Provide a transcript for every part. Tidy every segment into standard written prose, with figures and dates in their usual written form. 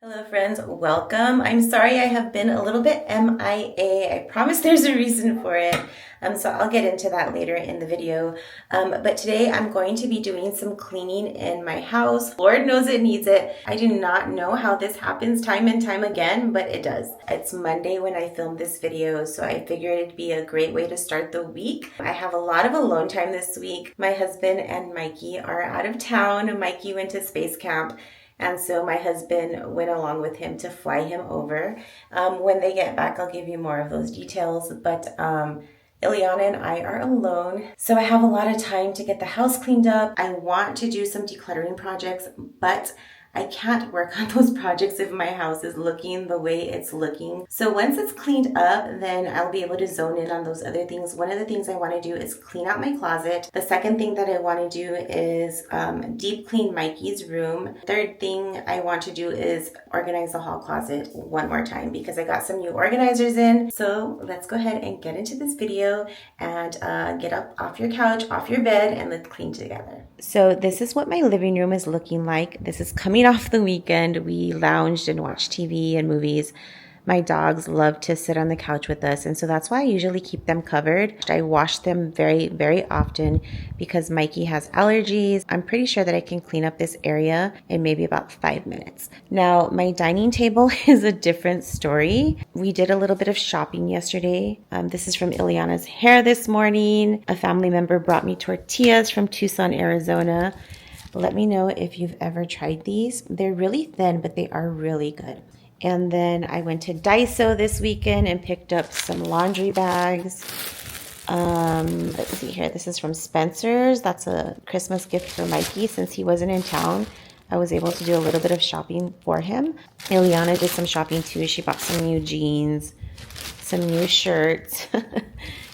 Hello friends, welcome. I'm sorry I have been a little bit MIA. I promise there's a reason for it. So I'll get into that later in the video. But today I'm going to be doing some cleaning in my house. Lord knows it needs it. I do not know how this happens time and time again, but it does. It's Monday when I filmed this video, so I figured it'd be a great way to start the week. I have a lot of alone time this week. My husband and Mikey are out of town. Mikey went to space camp. And so my husband went along with him to fly him over. When they get back, I'll give you more of those details. But Ileana and I are alone. So I have a lot of time to get the house cleaned up. I want to do some decluttering projects, but I can't work on those projects if my house is looking the way it's looking. So once it's cleaned up, then I'll be able to zone in on those other things. One of the things I want to do is clean out my closet. The second thing that I want to do is deep clean Mikey's room. Third thing I want to do is organize the hall closet one more time because I got some new organizers in. So let's go ahead and get into this video and get up off your couch, off your bed, and let's clean together. So this is what my living room is looking like. This is coming off the weekend. We lounged and watched TV and movies. My dogs love to sit on the couch with us, and so that's why I usually keep them covered. I wash them very, very often because Mikey has allergies. I'm pretty sure that I can clean up this area in maybe about 5 minutes. Now, my dining table is a different story. We did a little bit of shopping yesterday. This is from Ileana's hair this morning. A family member brought me tortillas from Tucson, Arizona. Let me know if you've ever tried these. They're really thin, but they are really good. And then I went to Daiso this weekend and picked up some laundry bags. Let's see here. This is from Spencer's. That's a Christmas gift for Mikey since he wasn't in town. I was able to do a little bit of shopping for him. Ileana did some shopping too. She bought some new jeans, some new shirts.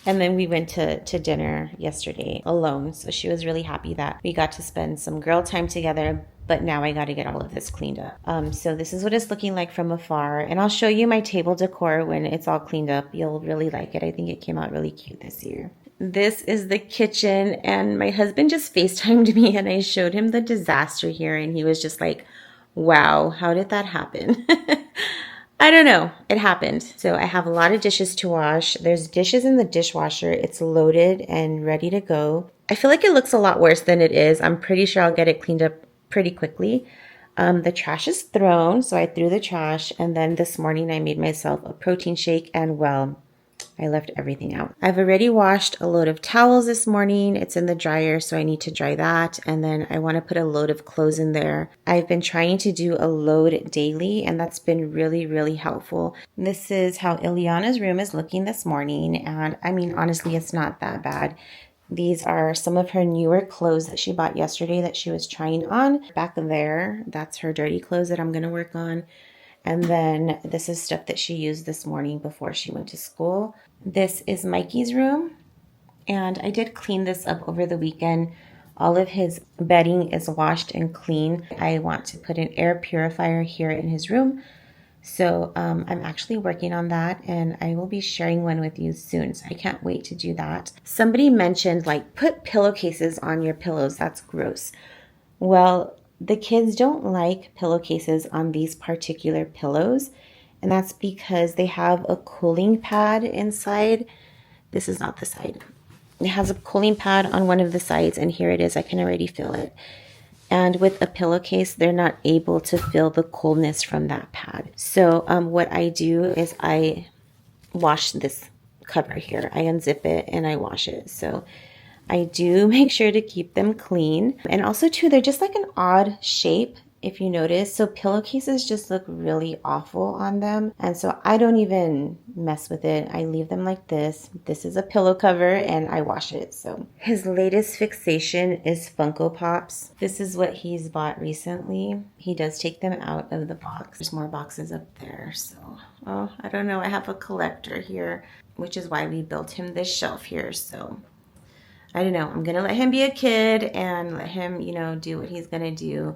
And then we went to dinner yesterday alone. So she was really happy that we got to spend some girl time together. But now I got to get all of this cleaned up. So this is what it's looking like from afar. And I'll show you my table decor when it's all cleaned up. You'll really like it. I think it came out really cute this year. This is the kitchen. And my husband just FaceTimed me and I showed him the disaster here. And he was just like, wow, how did that happen? I don't know. It happened. So I have a lot of dishes to wash. There's dishes in the dishwasher. It's loaded and ready to go. I feel like it looks a lot worse than it is. I'm pretty sure I'll get it cleaned up pretty quickly. The trash is thrown, so I threw the trash. And then this morning I made myself a protein shake and well, I left everything out. I've already washed a load of towels this morning. It's in the dryer, so I need to dry that. And then I want to put a load of clothes in there. I've been trying to do a load daily, and that's been really, really helpful. This is how Ileana's room is looking this morning. And I mean, honestly, it's not that bad. These are some of her newer clothes that she bought yesterday that she was trying on. Back there, that's her dirty clothes that I'm going to work on. And then this is stuff that she used this morning before she went to school. This is Mikey's room. And I did clean this up over the weekend. All of his bedding is washed and clean. I want to put an air purifier here in his room. So I'm actually working on that and I will be sharing one with you soon. So I can't wait to do that. Somebody mentioned like put pillowcases on your pillows. That's gross. Well, the kids don't like pillowcases on these particular pillows. And that's because they have a cooling pad inside. This is not the side. It has a cooling pad on one of the sides and here it is. I can already feel it. And with a pillowcase, they're not able to feel the coolness from that pad. So what I do is I wash this cover here. I unzip it and I wash it. So I do make sure to keep them clean. And also too, they're just like an odd shape, if you notice. So pillowcases just look really awful on them. And so I don't even mess with it. I leave them like this. This is a pillow cover and I wash it. So his latest fixation is Funko Pops. This is what he's bought recently. He does take them out of the box. There's more boxes up there. So, oh, I don't know. I have a collector here, which is why we built him this shelf here. So I don't know. I'm going to let him be a kid and let him, you know, do what he's going to do.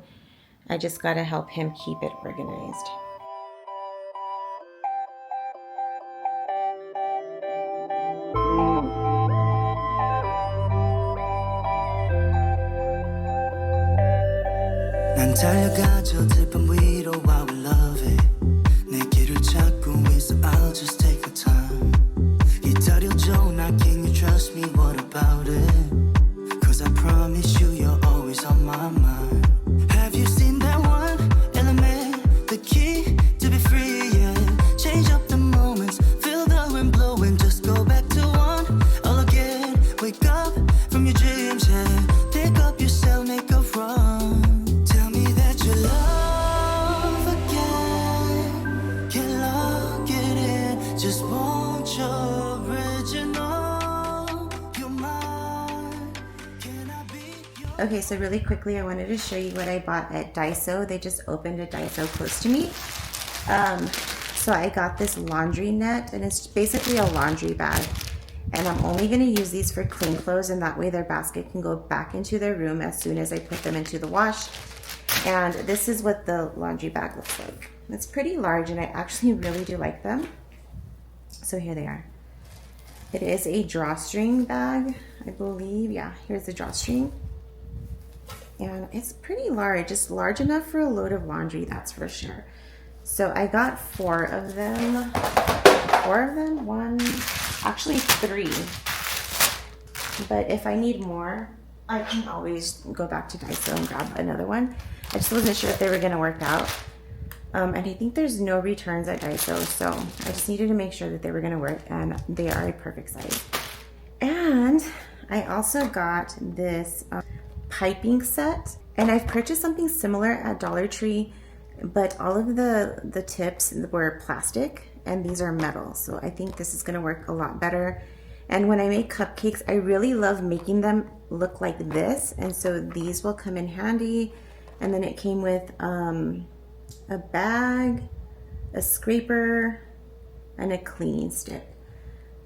I just got to help him keep it organized. 난 달려가죠 들밤 위로 while we're loving Okay, so really quickly, I wanted to show you what I bought at Daiso. They just opened a Daiso close to me. So I got this laundry net, and it's basically a laundry bag. And I'm only gonna use these for clean clothes, and that way their basket can go back into their room as soon as I put them into the wash. And this is what the laundry bag looks like. It's pretty large, and I actually really do like them. So here they are. It is a drawstring bag, I believe. Yeah, here's the drawstring. And it's pretty large. It's large enough for a load of laundry, that's for sure. So I got 4 of them. 4 of them? 1, actually 3. But if I need more, I can always go back to Daiso and grab another one. I just wasn't sure if they were gonna work out. And I think there's no returns at Daiso, so I just needed to make sure that they were gonna work, and they are a perfect size. And I also got this piping set, and I've purchased something similar at Dollar Tree, but all of the tips were plastic and these are metal, so I think this is going to work a lot better. And when I make cupcakes, I really love making them look like this, and so these will come in handy. And then it came with a bag, a scraper, and a cleaning stick.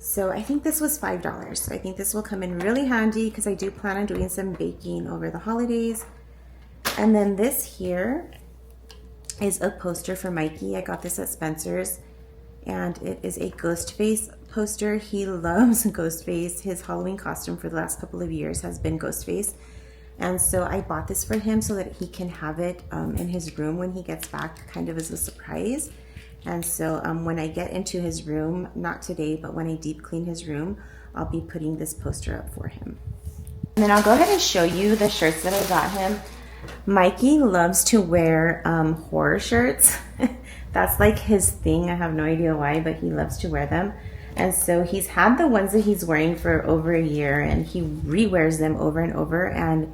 So I think this was $5. So I think this will come in really handy because I do plan on doing some baking over the holidays. And then this here is a poster for Mikey. I got this at Spencer's, and it is a Ghostface poster. He loves Ghostface. His Halloween costume for the last couple of years has been Ghostface. And so I bought this for him so that he can have it in his room when he gets back, kind of as a surprise. And so when I get into his room, not today, but when I deep clean his room, I'll be putting this poster up for him. And then I'll go ahead and show you the shirts that I got him. Mikey loves to wear horror shirts. That's like his thing. I have no idea why, but he loves to wear them. And so he's had the ones that he's wearing for over a year, and he re-wears them over and over, and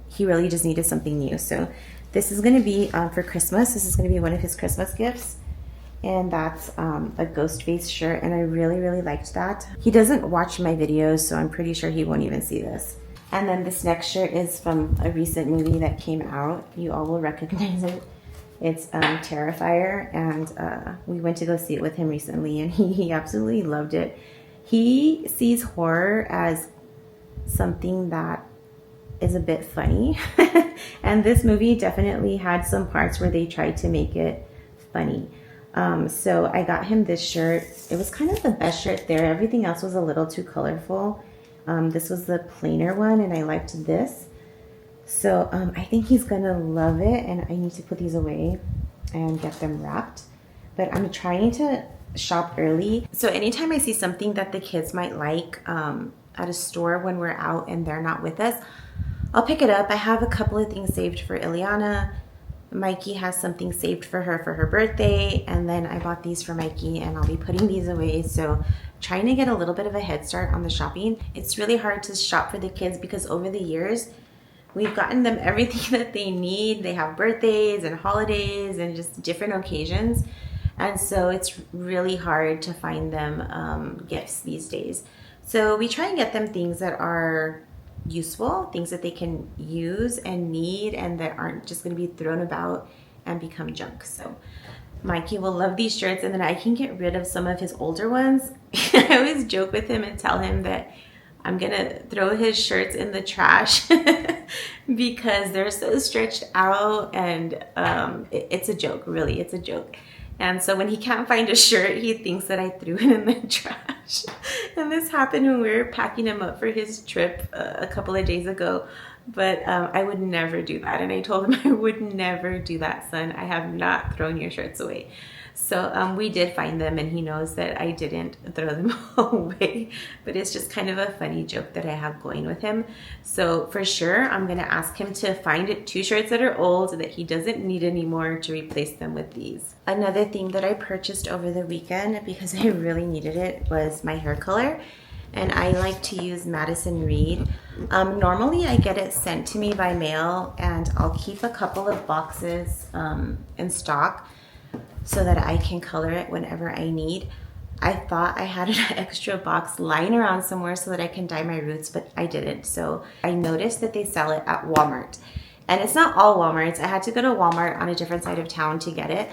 he really just needed something new. So this is going to be for Christmas. This is going to be one of his Christmas gifts. And that's a Ghostface shirt, and I really, really liked that. He doesn't watch my videos, so I'm pretty sure he won't even see this. And then this next shirt is from a recent movie that came out. You all will recognize it. It's Terrifier, and we went to go see it with him recently, and he absolutely loved it. He sees horror as something that is a bit funny, and this movie definitely had some parts where they tried to make it funny. So I got him this shirt. It was kind of the best shirt there. Everything else was a little too colorful. This was the plainer one, and I liked this. So I think he's gonna love it, and I need to put these away and get them wrapped. But I'm trying to shop early. So anytime I see something that the kids might like at a store when we're out and they're not with us, I'll pick it up. I have a couple of things saved for Ileana. Mikey has something saved for her birthday, and then I bought these for Mikey, and I'll be putting these away. So trying to get a little bit of a head start on the shopping. It's really hard to shop for the kids because over the years we've gotten them everything that they need. They have birthdays and holidays and just different occasions, and so it's really hard to find them gifts these days. So we try and get them things that are useful, things that they can use and need, and that aren't just going to be thrown about and become junk. So Mikey will love these shirts, and then I can get rid of some of his older ones. I always joke with him and tell him that I'm gonna throw his shirts in the trash because they're so stretched out, and it's a joke, really, it's a joke. And so when he can't find a shirt, he thinks that I threw it in the trash. And this happened when we were packing him up for his trip a couple of days ago. But I would never do that. And I told him I would never do that, son. I have not thrown your shirts away. So we did find them, and he knows that I didn't throw them away. But it's just kind of a funny joke that I have going with him. So for sure, I'm going to ask him to find 2 shirts that are old that he doesn't need anymore to replace them with these. Another thing that I purchased over the weekend because I really needed it was my hair color. And I like to use Madison Reed. Normally I get it sent to me by mail, and I'll keep a couple of boxes in stock so that I can color it whenever I need. I thought I had an extra box lying around somewhere so that I can dye my roots, but I didn't. So I noticed that they sell it at Walmart. And it's not all Walmarts. I had to go to Walmart on a different side of town to get it.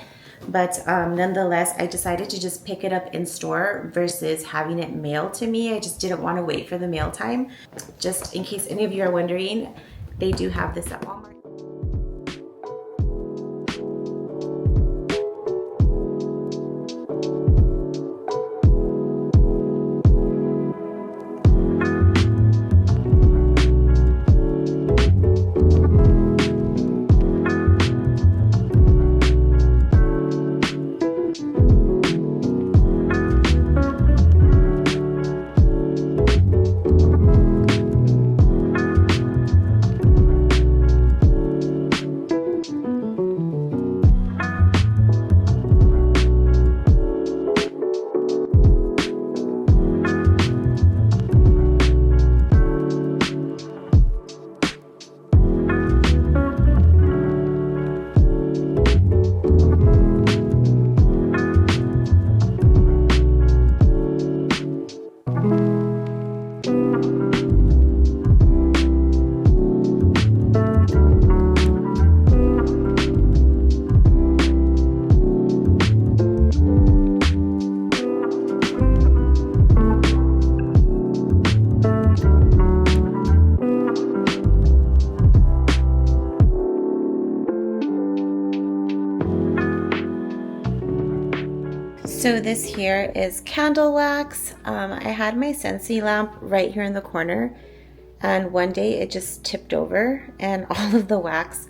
But nonetheless, I decided to just pick it up in store versus having it mailed to me. I just didn't want to wait for the mail time. Just in case any of you are wondering, they do have this at Walmart. So this here is candle wax. I had my Scentsy lamp right here in the corner, and one day it just tipped over and all of the wax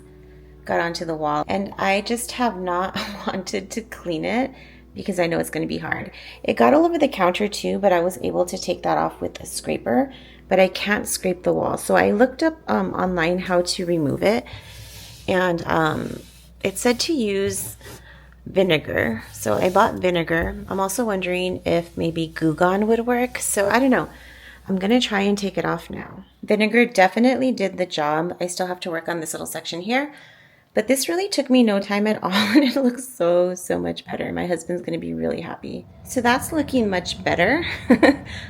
got onto the wall, and I just have not wanted to clean it because I know it's going to be hard. It got all over the counter too, but I was able to take that off with a scraper, but I can't scrape the wall. So I looked up online how to remove it, and it said to use vinegar. So I bought vinegar. I'm also wondering if maybe Goo Gone would work. So I don't know. I'm going to try and take it off now. Vinegar definitely did the job. I still have to work on this little section here. But this really took me no time at all, and it looks so much better. My husband's going to be really happy. So that's looking much better.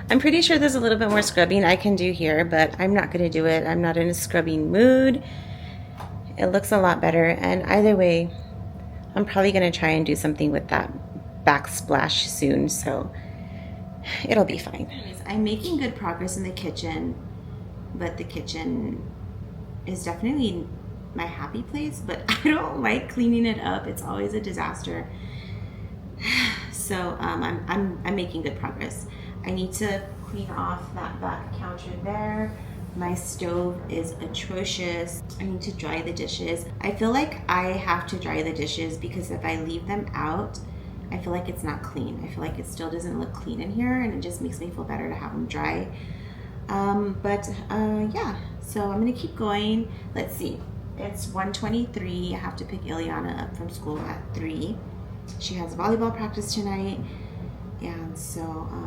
I'm pretty sure there's a little bit more scrubbing I can do here, but I'm not going to do it. I'm not in a scrubbing mood. It looks a lot better, and either way, I'm probably going to try and do something with that backsplash soon, so it'll be fine. Anyways, I'm making good progress in the kitchen, but the kitchen is definitely my happy place, but I don't like cleaning it up. It's always a disaster. So I'm making good progress. I need to clean off that back counter there. My stove is atrocious. I need to dry the dishes. I feel like I have to dry the dishes because if I leave them out, I feel like it's not clean. I feel like it still doesn't look clean in here, and it just makes me feel better to have them dry. Yeah, so I'm gonna keep going. Let's see, it's 1:23. I have to pick Ileana up from school at 3. She has volleyball practice tonight, and so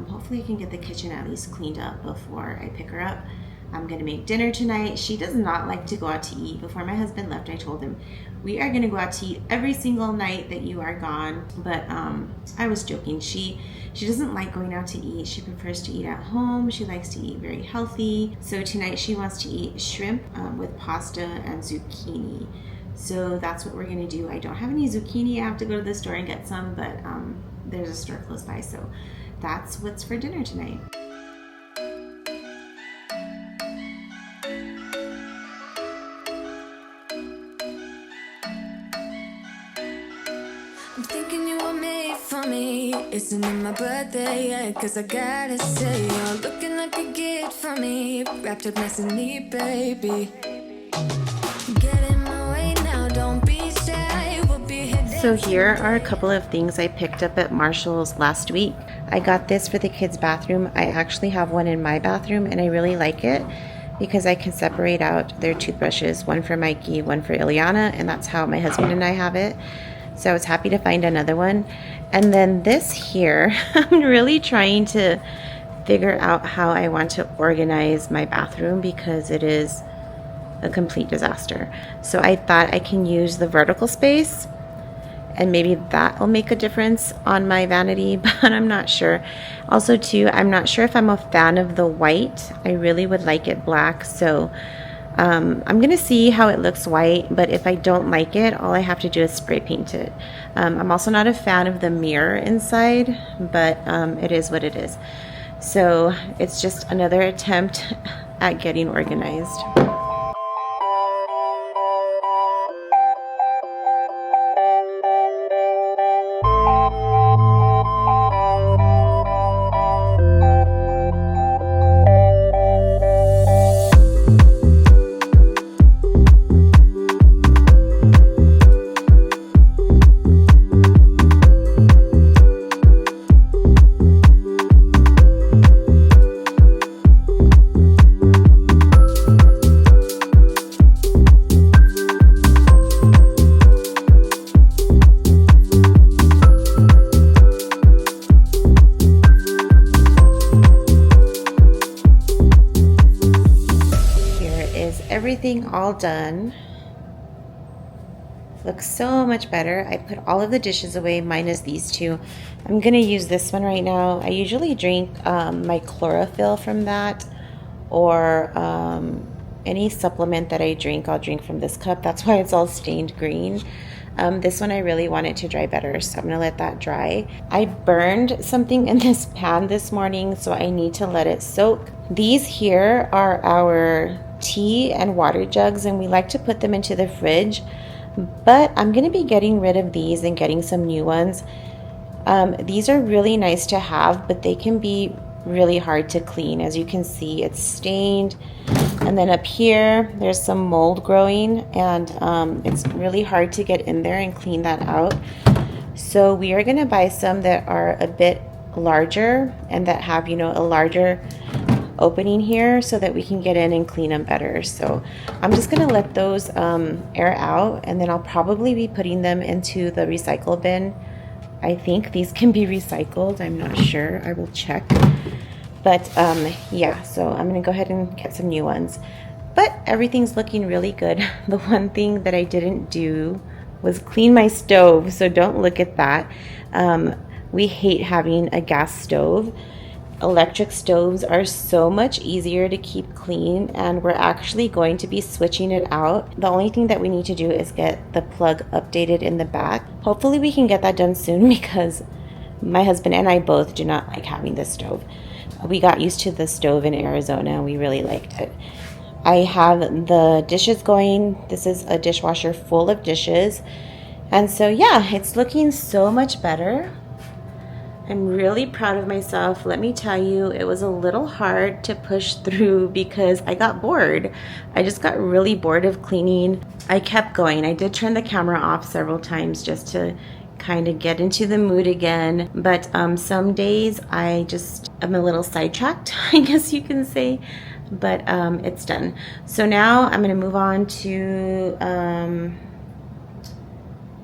hopefully I can get the kitchen at least cleaned up before I pick her up. I'm gonna make dinner tonight. She does not like to go out to eat. Before my husband left, I told him, we are gonna go out to eat every single night that you are gone. But I was joking. She doesn't like going out to eat. She prefers to eat at home. She likes to eat very healthy. So tonight she wants to eat shrimp with pasta and zucchini. So that's what we're gonna do. I don't have any zucchini. I have to go to the store and get some, but there's a store close by. So that's what's for dinner tonight. I'm thinking you were made for me. Isn't it my birthday yet? Cause I gotta say, you're looking like a gift for me. Wrapped up nice and neat, baby. Get in my way now, don't be shy. We'll be here. So here are a couple of things I picked up at Marshall's last week. I got this for the kids' bathroom. I actually have one in my bathroom, and I really like it because I can separate out their toothbrushes, one for Mikey, one for Ileana, and that's how my husband and I have it. So I was happy to find another one. And then this here, I'm really trying to figure out how I want to organize my bathroom because it is a complete disaster. So I thought I can use the vertical space and maybe that will make a difference on my vanity, but I'm not sure. Also too, I'm not sure if I'm a fan of the white. I really would like it black, so I'm gonna see how it looks white, but if I don't like it, all I have to do is spray paint it. I'm also not a fan of the mirror inside, but it is what it is. So it's just another attempt at getting organized. Everything all done. Looks so much better. I put all of the dishes away minus these two. I'm gonna use this one right now. I usually drink my chlorophyll from that, or any supplement that I drink, I'll drink from this cup. That's why it's all stained green. This one I really want it to dry better, so I'm gonna let that dry. I burned something in this pan this morning, so I need to let it soak. These here are our tea and water jugs, and we like to put them into the fridge, but I'm gonna be getting rid of these and getting some new ones. These are really nice to have, but they can be really hard to clean. As you can see, it's stained, and then up here there's some mold growing, and it's really hard to get in there and clean that out. So we are gonna buy some that are a bit larger and that have, you know, a larger opening here so that we can get in and clean them better. So I'm just gonna let those air out, and then I'll probably be putting them into the recycle bin. I think these can be recycled. I'm not sure. I will check. But yeah, so I'm gonna go ahead and get some new ones. But everything's looking really good. The one thing that I didn't do was clean my stove, so don't look at that. We hate having a gas stove. Electric stoves are so much easier to keep clean, and we're actually going to be switching it out. The only thing that we need to do is get the plug updated in the back. Hopefully we can get that done soon, because my husband and I both do not like having this stove. We got used to the stove in Arizona and we really liked it. I have the dishes going. This is a dishwasher full of dishes, and so yeah, it's looking so much better. I'm really proud of myself. Let me tell you, it was a little hard to push through because I got bored. I just got really bored of cleaning. I kept going. I did turn the camera off several times just to kind of get into the mood again. But some days I just am a little sidetracked, I guess you can say. But it's done. So now I'm going to move on to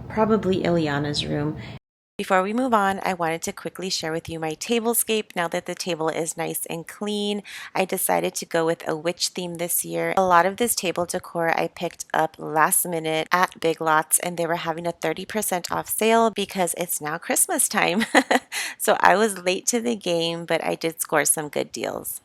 probably Ileana's room. Before we move on, I wanted to quickly share with you my tablescape. Now that the table is nice and clean, I decided to go with a witch theme this year. A lot of this table decor I picked up last minute at Big Lots, and they were having a 30% off sale because it's now Christmas time. So I was late to the game, but I did score some good deals.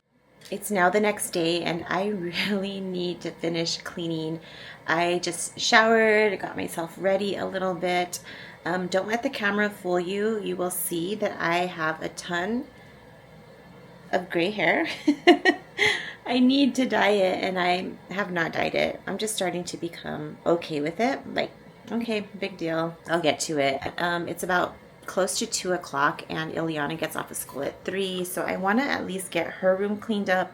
It's now the next day, and I really need to finish cleaning. I just showered, got myself ready a little bit. Don't let the camera fool you. You will see that I have a ton of gray hair. I need to dye it, and I have not dyed it. I'm just starting to become okay with it. Like, okay, big deal. I'll get to it. It's about close to 2 o'clock, and Ileana gets off of school at 3, so I want to at least get her room cleaned up.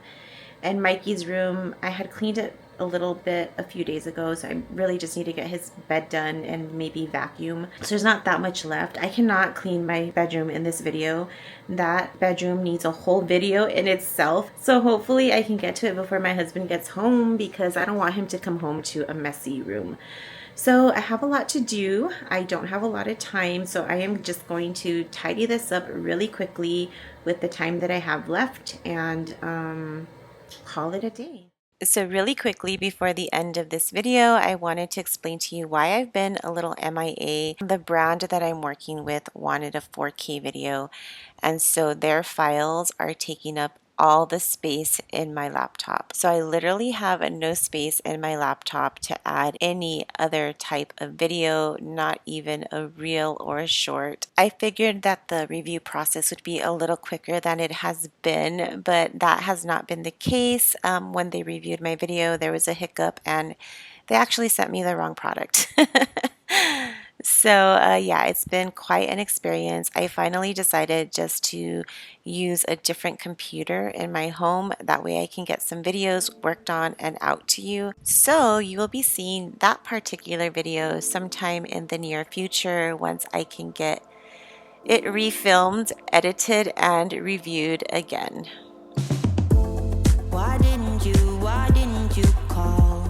And Mikey's room, I had cleaned it a little bit a few days ago, so I really just need to get his bed done and maybe vacuum. So there's not that much left. I cannot clean my bedroom in this video. That bedroom needs a whole video in itself. So hopefully I can get to it before my husband gets home, because I don't want him to come home to a messy room. So I have a lot to do. I don't have a lot of time, so I am just going to tidy this up really quickly with the time that I have left, and call it a day. So really quickly before the end of this video, I wanted to explain to you why I've been a little MIA. The brand that I'm working with wanted a 4K video, and so their files are taking up all the space in my laptop. So I literally have no space in my laptop to add any other type of video, not even a reel or a short. I figured that the review process would be a little quicker than it has been, but that has not been the case. When they reviewed my video, there was a hiccup and they actually sent me the wrong product. So, yeah, it's been quite an experience. I finally decided just to use a different computer in my home. That way I can get some videos worked on and out to you. So you will be seeing that particular video sometime in the near future once I can get it refilmed, edited, and reviewed again. Why didn't you call?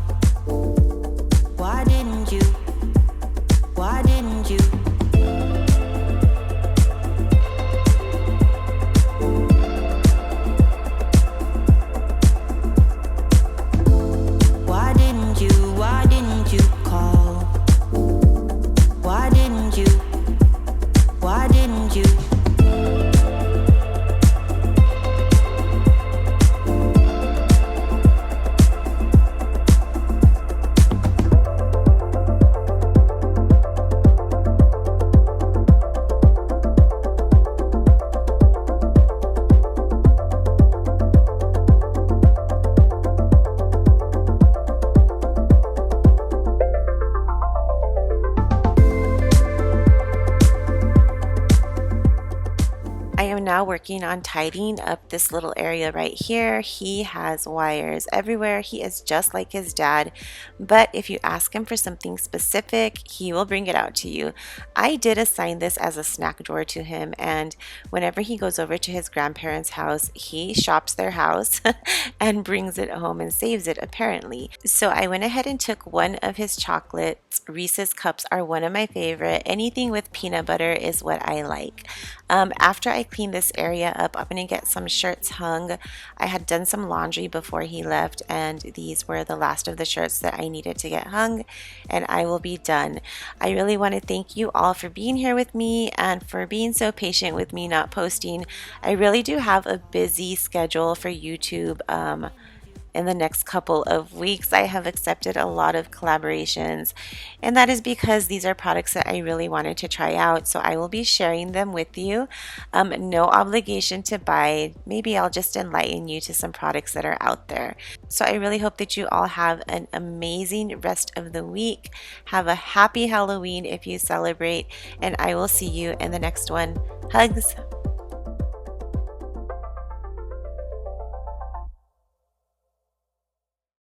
Why didn't you? Why didn't you? Why didn't you? Why didn't you call? Why didn't you? Why didn't you? I am now working on tidying up this little area right here. He has wires everywhere. He is just like his dad, but if you ask him for something specific, he will bring it out to you. I did assign this as a snack drawer to him, and whenever he goes over to his grandparents' house, he shops their house and brings it home and saves it apparently. So I went ahead and took one of his chocolates. Reese's cups are one of my favorite. Anything with peanut butter is what I like. After I clean this area up, I'm going to get some shirts hung. I had done some laundry before he left, and these were the last of the shirts that I needed to get hung, and I will be done. I really want to thank you all for being here with me and for being so patient with me not posting. I really do have a busy schedule for YouTube. In the next couple of weeks, I have accepted a lot of collaborations, and that is because these are products that I really wanted to try out, so I will be sharing them with you. No obligation to buy. Maybe I'll just enlighten you to some products that are out there. So I really hope that you all have an amazing rest of the week. Have a happy Halloween if you celebrate, and I will see you in the next one. Hugs!